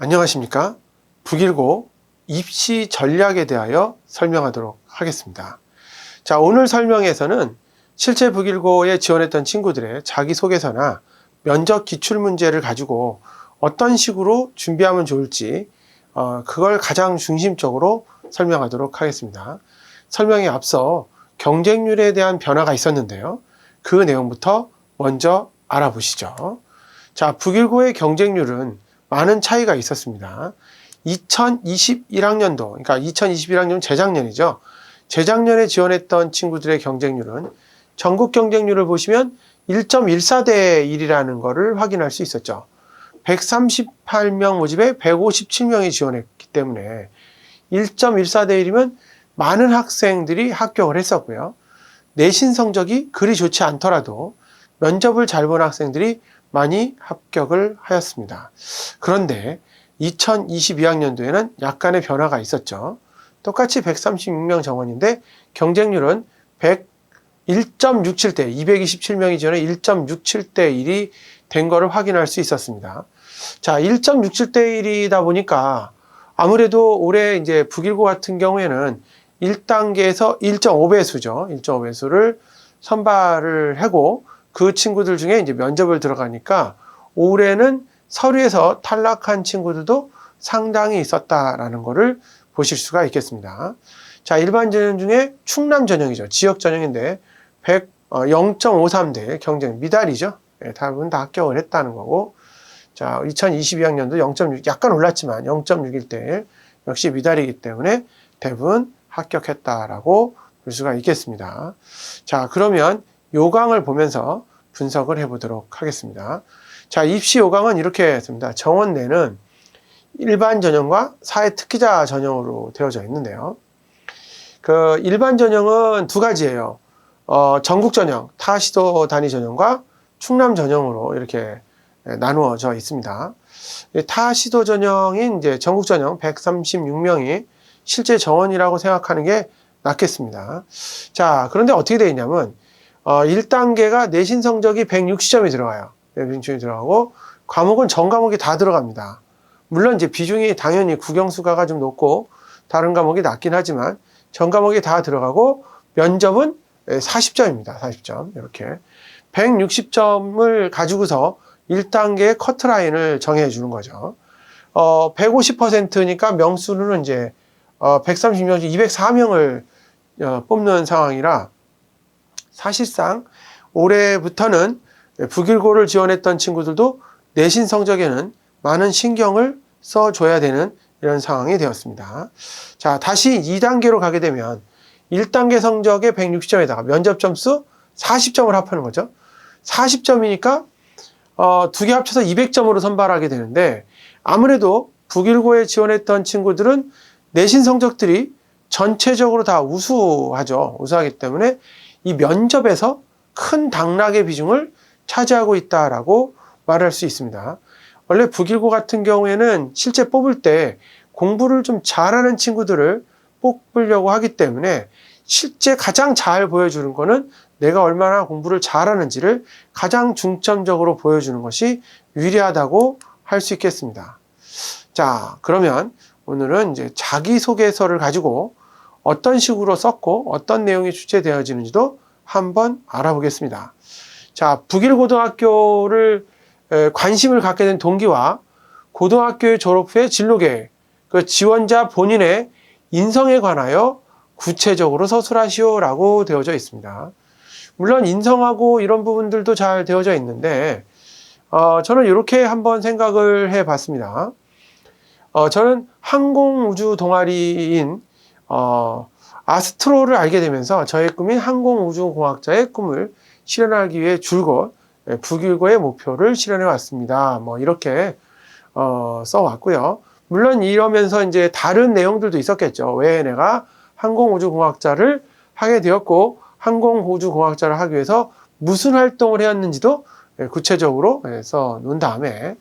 안녕하십니까? 북일고 입시 전략에 대하여 설명하도록 하겠습니다. 자, 오늘 설명에서는 실제 북일고에 지원했던 친구들의 자기소개서나 면접 기출문제를 가지고 어떤 식으로 준비하면 좋을지 그걸 가장 중심적으로 설명하도록 하겠습니다. 설명에 앞서 경쟁률에 대한 변화가 있었는데요. 그 내용부터 먼저 알아보시죠. 자, 북일고의 경쟁률은 많은 차이가 있었습니다. 2021학년도, 그러니까 2021학년 재작년이죠. 재작년에 지원했던 친구들의 경쟁률은 전국 경쟁률을 보시면 1.14대 1이라는 것을 확인할 수 있었죠. 138명 모집에 157명이 지원했기 때문에 1.14대 1이면 많은 학생들이 합격을 했었고요. 내신 성적이 그리 좋지 않더라도 면접을 잘 본 학생들이 많이 합격을 하였습니다. 그런데 2022학년도에는 약간의 변화가 있었죠. 똑같이 136명 정원인데 경쟁률은 1.67대 227명이 지원해 1.67대 1이 된 것을 확인할 수 있었습니다. 자, 1.67대 1이다 보니까 아무래도 올해 이제 북일고 같은 경우에는 1단계에서 1.5배수죠. 1.5배수를 선발을 하고 그 친구들 중에 이제 면접을 들어가니까 올해는 서류에서 탈락한 친구들도 상당히 있었다라는 것을 보실 수가 있겠습니다. 자, 일반 전형 중에 충남 전형이죠. 지역 전형인데 0.53대 경쟁 미달이죠. 대부분 다 합격을 했다는 거고. 자, 2022학년도 0.6 약간 올랐지만 0.61대 역시 미달이기 때문에 대부분 합격했다라고 볼 수가 있겠습니다. 자, 그러면 요강을 보면서 분석을 해보도록 하겠습니다. 자, 입시 요강은 이렇게 했습니다. 정원 내는 일반 전형과 사회 특기자 전형으로 되어져 있는데요. 그 일반 전형은 두 가지예요. 전국 전형, 타시도 단위 전형과 충남 전형으로 이렇게 나누어져 있습니다. 타시도 전형인 이제 전국 전형 136명이 실제 정원이라고 생각하는 게 낫겠습니다. 자, 그런데 어떻게 되어 있냐면 1단계가 내신 성적이 160점이 들어가요. 160점이 들어가고 과목은 전 과목이 다 들어갑니다. 물론 이제 비중이 당연히 국영수가가 좀 높고 다른 과목이 낮긴 하지만 전 과목이 다 들어가고 면접은 40점입니다. 40점 이렇게 160점을 가지고서 1단계의 커트라인을 정해 주는 거죠. 150%니까 명수는 이제 130명 중 204명을 뽑는 상황이라 사실상 올해부터는 북일고를 지원했던 친구들도 내신 성적에는 많은 신경을 써줘야 되는 이런 상황이 되었습니다. 자, 다시 2단계로 가게 되면 1단계 성적의 160점에다가 면접 점수 40점을 합하는 거죠. 40점이니까 두 개 합쳐서 200점으로 선발하게 되는데 아무래도 북일고에 지원했던 친구들은 내신 성적들이 전체적으로 다 우수하죠. 우수하기 때문에 이 면접에서 큰 당락의 비중을 차지하고 있다라고 말할 수 있습니다. 원래 북일고 같은 경우에는 실제 뽑을 때 공부를 좀 잘하는 친구들을 뽑으려고 하기 때문에 실제 가장 잘 보여주는 거는 내가 얼마나 공부를 잘하는지를 가장 중점적으로 보여주는 것이 유리하다고 할 수 있겠습니다. 자, 그러면 오늘은 이제 자기소개서를 가지고 어떤 식으로 썼고 어떤 내용이 출제되어지는지도 한번 알아보겠습니다. 자, 북일고등학교를 관심을 갖게 된 동기와 고등학교 졸업 후의 진로계획, 그 지원자 본인의 인성에 관하여 구체적으로 서술하시오라고 되어져 있습니다. 물론 인성하고 이런 부분들도 잘 되어져 있는데 저는 이렇게 한번 생각을 해봤습니다. 저는 항공우주 동아리인 아스트로를 알게 되면서 저의 꿈인 항공우주공학자의 꿈을 실현하기 위해 줄곧 북일고의 목표를 실현해 왔습니다. 뭐 이렇게 써왔고요. 물론 이러면서 이제 다른 내용들도 있었겠죠. 왜 내가 항공우주공학자를 하게 되었고 항공우주공학자를 하기 위해서 무슨 활동을 해왔는지도 구체적으로 써 놓은 다음에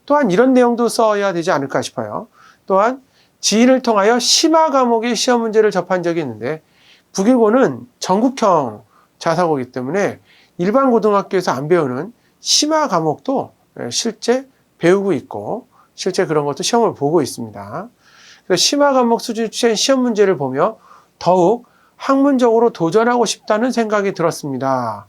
또한 이런 내용도 써야 되지 않을까 싶어요. 또한 지인을 통하여 심화 과목의 시험 문제를 접한 적이 있는데 북일고는 전국형 자사고이기 때문에 일반 고등학교에서 안 배우는 심화 과목도 실제 배우고 있고 실제 그런 것도 시험을 보고 있습니다. 그래서 심화 과목 수준이 취한 시험 문제를 보며 더욱 학문적으로 도전하고 싶다는 생각이 들었습니다.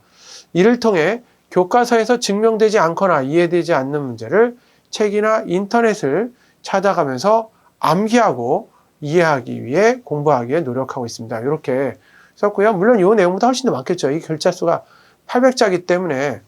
이를 통해 교과서에서 증명되지 않거나 이해되지 않는 문제를 책이나 인터넷을 찾아가면서 암기하고 이해하기 위해 공부하기에 노력하고 있습니다. 이렇게 썼고요. 물론 이 내용보다 훨씬 더 많겠죠. 이 글자 수가 800자이기 때문에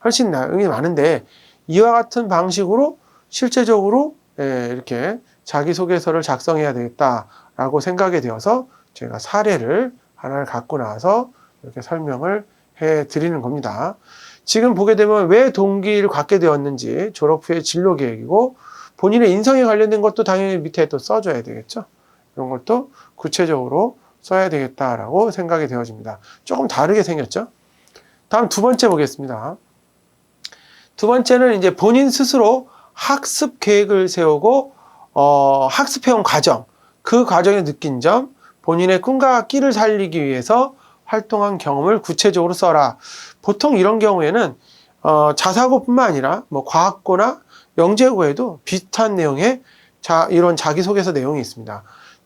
훨씬 내용이 많은데 이와 같은 방식으로 실제적으로 이렇게 자기소개서를 작성해야 되겠다라고 생각이 되어서 제가 사례를 하나를 갖고 나와서 이렇게 설명을 해 드리는 겁니다. 지금 보게 되면 왜 동기를 갖게 되었는지, 졸업 후의 진로 계획이고 본인의 인성에 관련된 것도 당연히 밑에 또 써줘야 되겠죠. 이런 것도 구체적으로 써야 되겠다라고 생각이 되어집니다. 조금 다르게 생겼죠. 다음 두 번째 보겠습니다. 두 번째는 이제 본인 스스로 학습 계획을 세우고 학습해온 과정, 그 과정에 느낀 점, 본인의 꿈과 끼를 살리기 위해서 활동한 경험을 구체적으로 써라. 보통 이런 경우에는 자사고뿐만 아니라 뭐 과학고나 영재고에도 비슷한 내용의 이런 자기소개서 내용이 있습니다.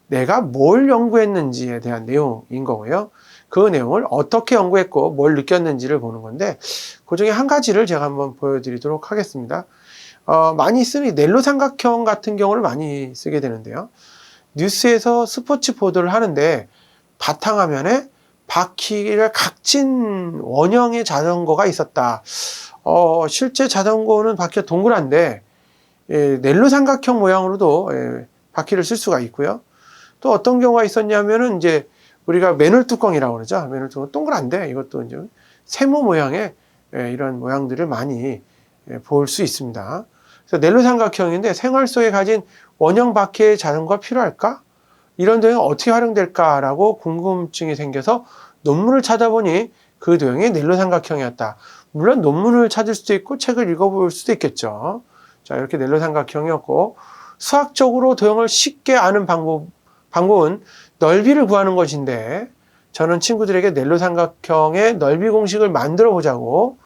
내가 뭘 연구했는지에 대한 내용인 거고요. 그 내용을 어떻게 연구했고 뭘 느꼈는지를 보는 건데 그 중에 한 가지를 제가 한번 보여드리도록 하겠습니다. 많이 쓰는 넬로 삼각형 같은 경우를 많이 쓰게 되는데요. 뉴스에서 스포츠 보도를 하는데 바탕화면에 바퀴를 각진 원형의 자전거가 있었다. 실제 자전거는 바퀴가 동그란데 넬로 삼각형 모양으로도 바퀴를 쓸 수가 있고요. 또 어떤 경우가 있었냐면은 이제 우리가 매눌 뚜껑이라고 그러죠. 매눌 뚜껑 동그란데 이것도 이제 세모 모양의 이런 모양들을 많이 볼 수 있습니다. 그래서 넬로 삼각형인데 생활 속에 가진 원형 바퀴의 자전거가 필요할까? 이런 도형이 어떻게 활용될까라고 궁금증이 생겨서 논문을 찾아보니 그 도형이 넬로 삼각형이었다. 물론 논문을 찾을 수도 있고 책을 읽어볼 수도 있겠죠. 자, 이렇게 넬로 삼각형이었고 수학적으로 도형을 쉽게 아는 방법은 넓이를 구하는 것인데 저는 친구들에게 넬로 삼각형의 넓이 공식을 만들어 보자고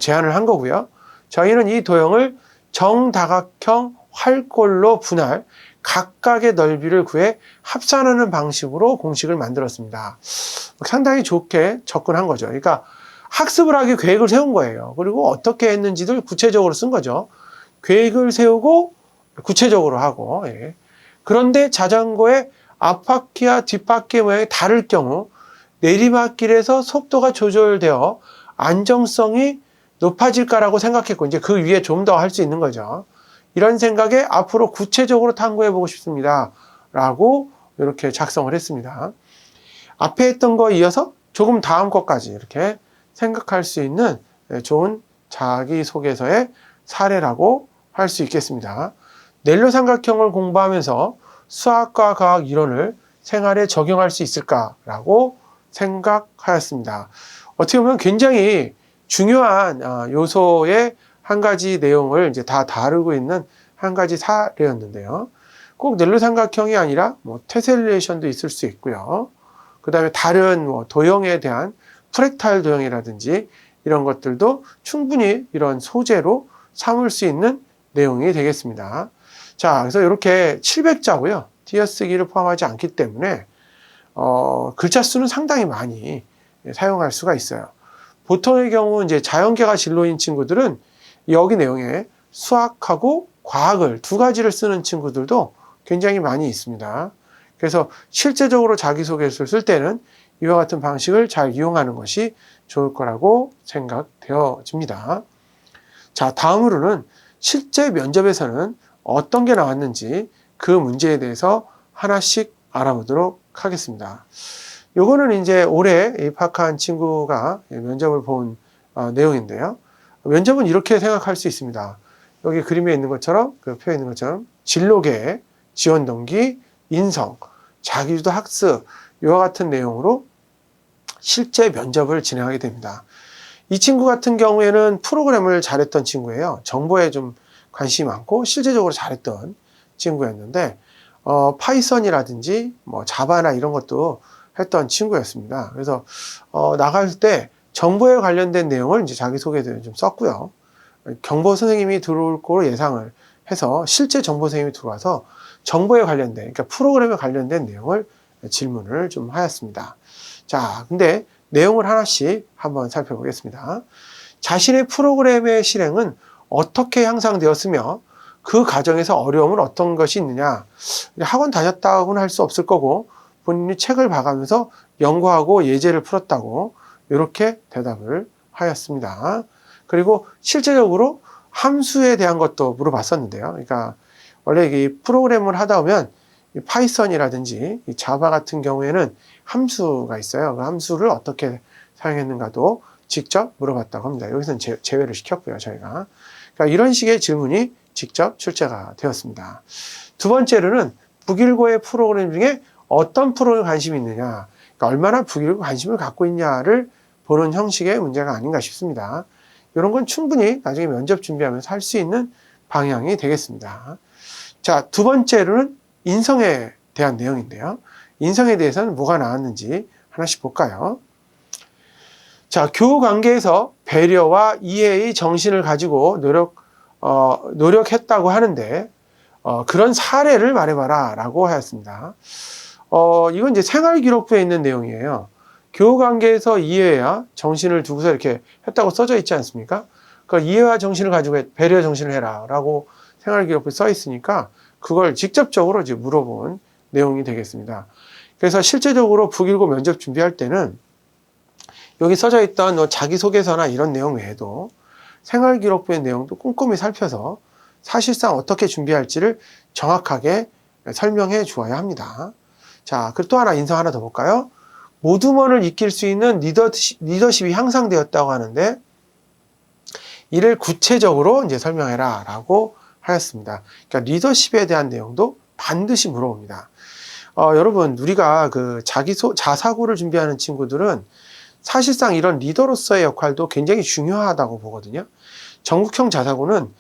제안을 한 거고요. 저희는 이 도형을 정다각형 활골로 분할 각각의 넓이를 구해 합산하는 방식으로 공식을 만들었습니다. 상당히 좋게 접근한 거죠. 그러니까 학습을 하기 계획을 세운 거예요. 그리고 어떻게 했는지를 구체적으로 쓴 거죠. 계획을 세우고 구체적으로 하고 그런데 자전거의 앞바퀴와 뒷바퀴의 모양이 다를 경우 내리막길에서 속도가 조절되어 안정성이 높아질까라고 생각했고 이제 그 위에 좀 더 할 수 있는 거죠. 이런 생각에 앞으로 구체적으로 탐구해 보고 싶습니다. 라고 이렇게 작성을 했습니다. 앞에 했던 거 이어서 조금 다음 것까지 이렇게 생각할 수 있는 좋은 자기소개서의 사례라고 할 수 있겠습니다. 넬로 삼각형을 공부하면서 수학과 과학 이론을 생활에 적용할 수 있을까라고 생각하였습니다. 어떻게 보면 굉장히 중요한 요소의 한 가지 내용을 이제 다 다루고 있는 한 가지 사례였는데요. 꼭 넬로 삼각형이 아니라 뭐 테셀레이션도 있을 수 있고요. 그 다음에 다른 뭐 도형에 대한 프랙탈 도형이라든지 이런 것들도 충분히 이런 소재로 삼을 수 있는 내용이 되겠습니다. 자, 그래서 이렇게 700자고요. 띄어쓰기를 포함하지 않기 때문에 글자 수는 상당히 많이 사용할 수가 있어요. 보통의 경우 이제 자연계가 진로인 친구들은 여기 내용에 수학하고 과학을 두 가지를 쓰는 친구들도 굉장히 많이 있습니다. 그래서 실제적으로 자기소개서를 쓸 때는 이와 같은 방식을 잘 이용하는 것이 좋을 거라고 생각되어집니다. 자, 다음으로는 실제 면접에서는 어떤 게 나왔는지 그 문제에 대해서 하나씩 알아보도록 하겠습니다. 요거는 이제 올해 입학한 친구가 면접을 본 내용인데요. 면접은 이렇게 생각할 수 있습니다. 여기 그림에 있는 것처럼, 그 표에 있는 것처럼 진로계획, 지원 동기, 인성, 자기주도 학습 이와 같은 내용으로 실제 면접을 진행하게 됩니다. 이 친구 같은 경우에는 프로그램을 잘했던 친구예요. 정보에 좀 관심이 많고 실제적으로 잘했던 친구였는데 파이썬이라든지 뭐 자바나 이런 것도 했던 친구였습니다. 그래서 나갈 때 정보에 관련된 내용을 이제 자기소개서에 좀 썼고요. 경보 선생님이 들어올 거로 예상을 해서 실제 정보 선생님이 들어와서 정보에 관련된, 그러니까 프로그램에 관련된 내용을 질문을 좀 하였습니다. 자, 근데 내용을 하나씩 한번 살펴보겠습니다. 자신의 프로그램의 실행은 어떻게 향상되었으며 그 과정에서 어려움은 어떤 것이 있느냐. 학원 다녔다고는 할 수 없을 거고 본인이 책을 봐가면서 연구하고 예제를 풀었다고 이렇게 대답을 하였습니다. 그리고 실제적으로 함수에 대한 것도 물어봤었는데요. 그러니까 원래 이 프로그램을 하다 보면 파이썬이라든지 자바 같은 경우에는 함수가 있어요. 그 함수를 어떻게 사용했는가도 직접 물어봤다고 합니다. 여기서는 제외를 시켰고요, 저희가. 그러니까 이런 식의 질문이 직접 출제가 되었습니다. 두 번째로는 북일고의 프로그램 중에 어떤 프로그램에 관심이 있느냐, 그러니까 얼마나 북일고 관심을 갖고 있냐를 보는 형식의 문제가 아닌가 싶습니다. 이런 건 충분히 나중에 면접 준비하면서 할 수 있는 방향이 되겠습니다. 자, 두 번째로는 인성에 대한 내용인데요. 인성에 대해서는 뭐가 나왔는지 하나씩 볼까요? 자, 교우 관계에서 배려와 이해의 정신을 가지고 노력했다고 하는데, 그런 사례를 말해봐라 라고 하였습니다. 이건 이제 생활기록부에 있는 내용이에요. 교우 관계에서 이해와 정신을 두고서 이렇게 했다고 써져 있지 않습니까? 그러니까 이해와 정신을 가지고 배려 정신을 해라 라고 생활기록부에 써 있으니까 그걸 직접적으로 이제 물어본 내용이 되겠습니다. 그래서 실제적으로 북일고 면접 준비할 때는 여기 써져 있던 자기소개서나 이런 내용 외에도 생활기록부의 내용도 꼼꼼히 살펴서 사실상 어떻게 준비할지를 정확하게 설명해 주어야 합니다. 자, 그리고 또 하나 인성 하나 더 볼까요? 모두먼을 익힐 수 있는 리더십이 향상되었다고 하는데 이를 구체적으로 이제 설명해라 라고 하였습니다. 그러니까 리더십에 대한 내용도 반드시 물어봅니다. 여러분, 우리가 그 자사고를 준비하는 친구들은 사실상 이런 리더로서의 역할도 굉장히 중요하다고 보거든요. 전국형 자사고는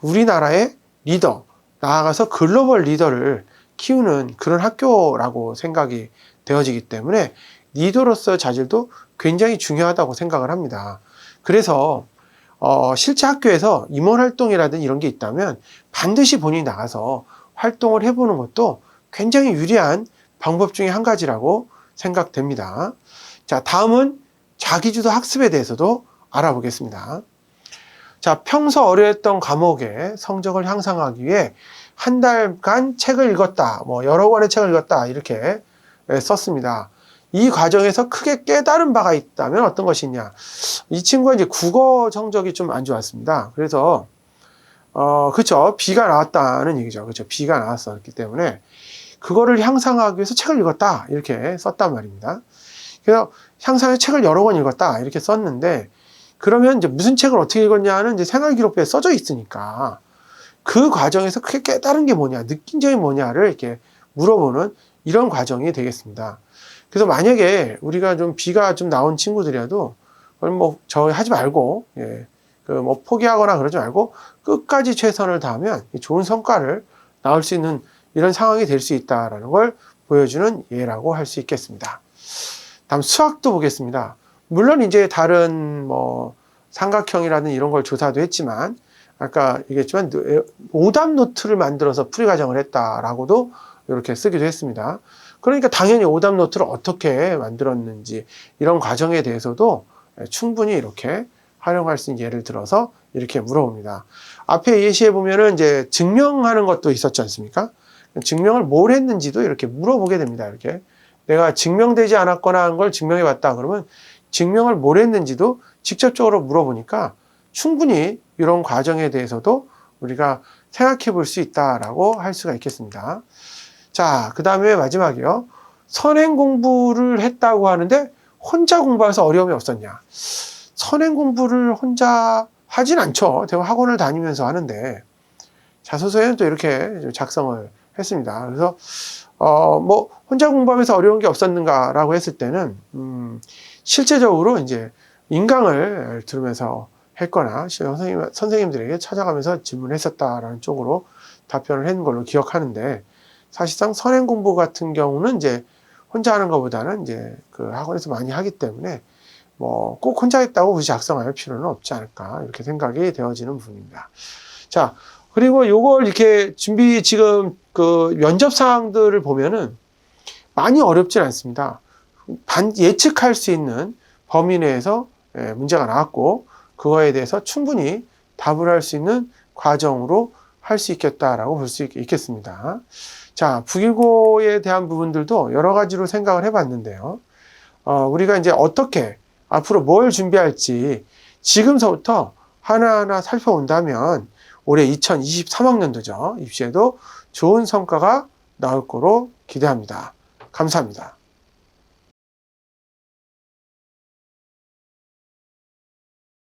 우리나라의 리더, 나아가서 글로벌 리더를 키우는 그런 학교라고 생각이 되어지기 때문에 리더로서의 자질도 굉장히 중요하다고 생각을 합니다. 그래서 실제 학교에서 임원활동이라든지 이런 게 있다면 반드시 본인이 나가서 활동을 해보는 것도 굉장히 유리한 방법 중에 한 가지라고 생각됩니다. 자, 다음은 자기주도 학습에 대해서도 알아보겠습니다. 자, 평소 어려웠던 과목의 성적을 향상하기 위해 한 달간 책을 읽었다, 여러 권의 책을 읽었다, 이렇게 썼습니다. 이 과정에서 크게 깨달은 바가 있다면 어떤 것이 있냐? 이 친구가 이제 국어 성적이 좀 안 좋았습니다. 그래서, 그쵸. B가 나왔다는 얘기죠. 그쵸. B가 나왔었기 때문에, 그거를 향상하기 위해서 책을 읽었다, 이렇게 썼단 말입니다. 그래서 향상의 책을 여러 권 읽었다, 이렇게 썼는데, 그러면 이제 무슨 책을 어떻게 읽었냐는 이제 생활기록부에 써져 있으니까, 그 과정에서 크게 깨달은 게 뭐냐, 느낀 점이 뭐냐를 이렇게 물어보는 이런 과정이 되겠습니다. 그래서 만약에 우리가 좀 B가 좀 나온 친구들이라도, 그럼 저 하지 말고, 포기하거나 그러지 말고, 끝까지 최선을 다하면 좋은 성과를 나올 수 있는 이런 상황이 될 수 있다라는 걸 보여주는 예라고 할 수 있겠습니다. 다음 수학도 보겠습니다. 물론 이제 다른 삼각형이라든 이런 걸 조사도 했지만, 아까 얘기했지만 오답 노트를 만들어서 풀이 과정을 했다라고도 이렇게 쓰기도 했습니다. 그러니까 당연히 오답 노트를 어떻게 만들었는지 이런 과정에 대해서도 충분히 이렇게 활용할 수 있는 예를 들어서 이렇게 물어봅니다. 앞에 예시해 보면은 이제 증명하는 것도 있었지 않습니까? 증명을 뭘 했는지도 이렇게 물어보게 됩니다. 이렇게 내가 증명되지 않았거나 한 걸 증명해 봤다 그러면 증명을 뭘 했는지도 직접적으로 물어보니까 충분히 이런 과정에 대해서도 우리가 생각해 볼 수 있다라고 할 수가 있겠습니다. 자, 그 다음에 마지막이요. 선행 공부를 했다고 하는데 혼자 공부해서 어려움이 없었냐? 선행 공부를 혼자 하진 않죠. 대부분 학원을 다니면서 하는데 자소서에는 또 이렇게 작성을 했습니다. 그래서 혼자 공부하면서 어려운 게 없었는가라고 했을 때는 실제적으로 이제 인강을 들으면서 했거나 선생님들에게 찾아가면서 질문했었다라는 쪽으로 답변을 했는 걸로 기억하는데 사실상 선행 공부 같은 경우는 이제 혼자 하는 것보다는 이제 그 학원에서 많이 하기 때문에 꼭 혼자 했다고 굳이 작성할 필요는 없지 않을까 이렇게 생각이 되어지는 부분입니다. 자, 그리고 요걸 이렇게 지금 그 면접 사항들을 보면은 많이 어렵진 않습니다. 예측할 수 있는 범위 내에서 문제가 나왔고, 그거에 대해서 충분히 답을 할 수 있는 과정으로 할 수 있겠다라고 볼 수 있겠습니다. 자, 북일고에 대한 부분들도 여러 가지로 생각을 해봤는데요. 우리가 이제 어떻게 앞으로 뭘 준비할지 지금서부터 하나하나 살펴본다면 올해 2023학년도죠. 입시에도 좋은 성과가 나올 거로 기대합니다. 감사합니다.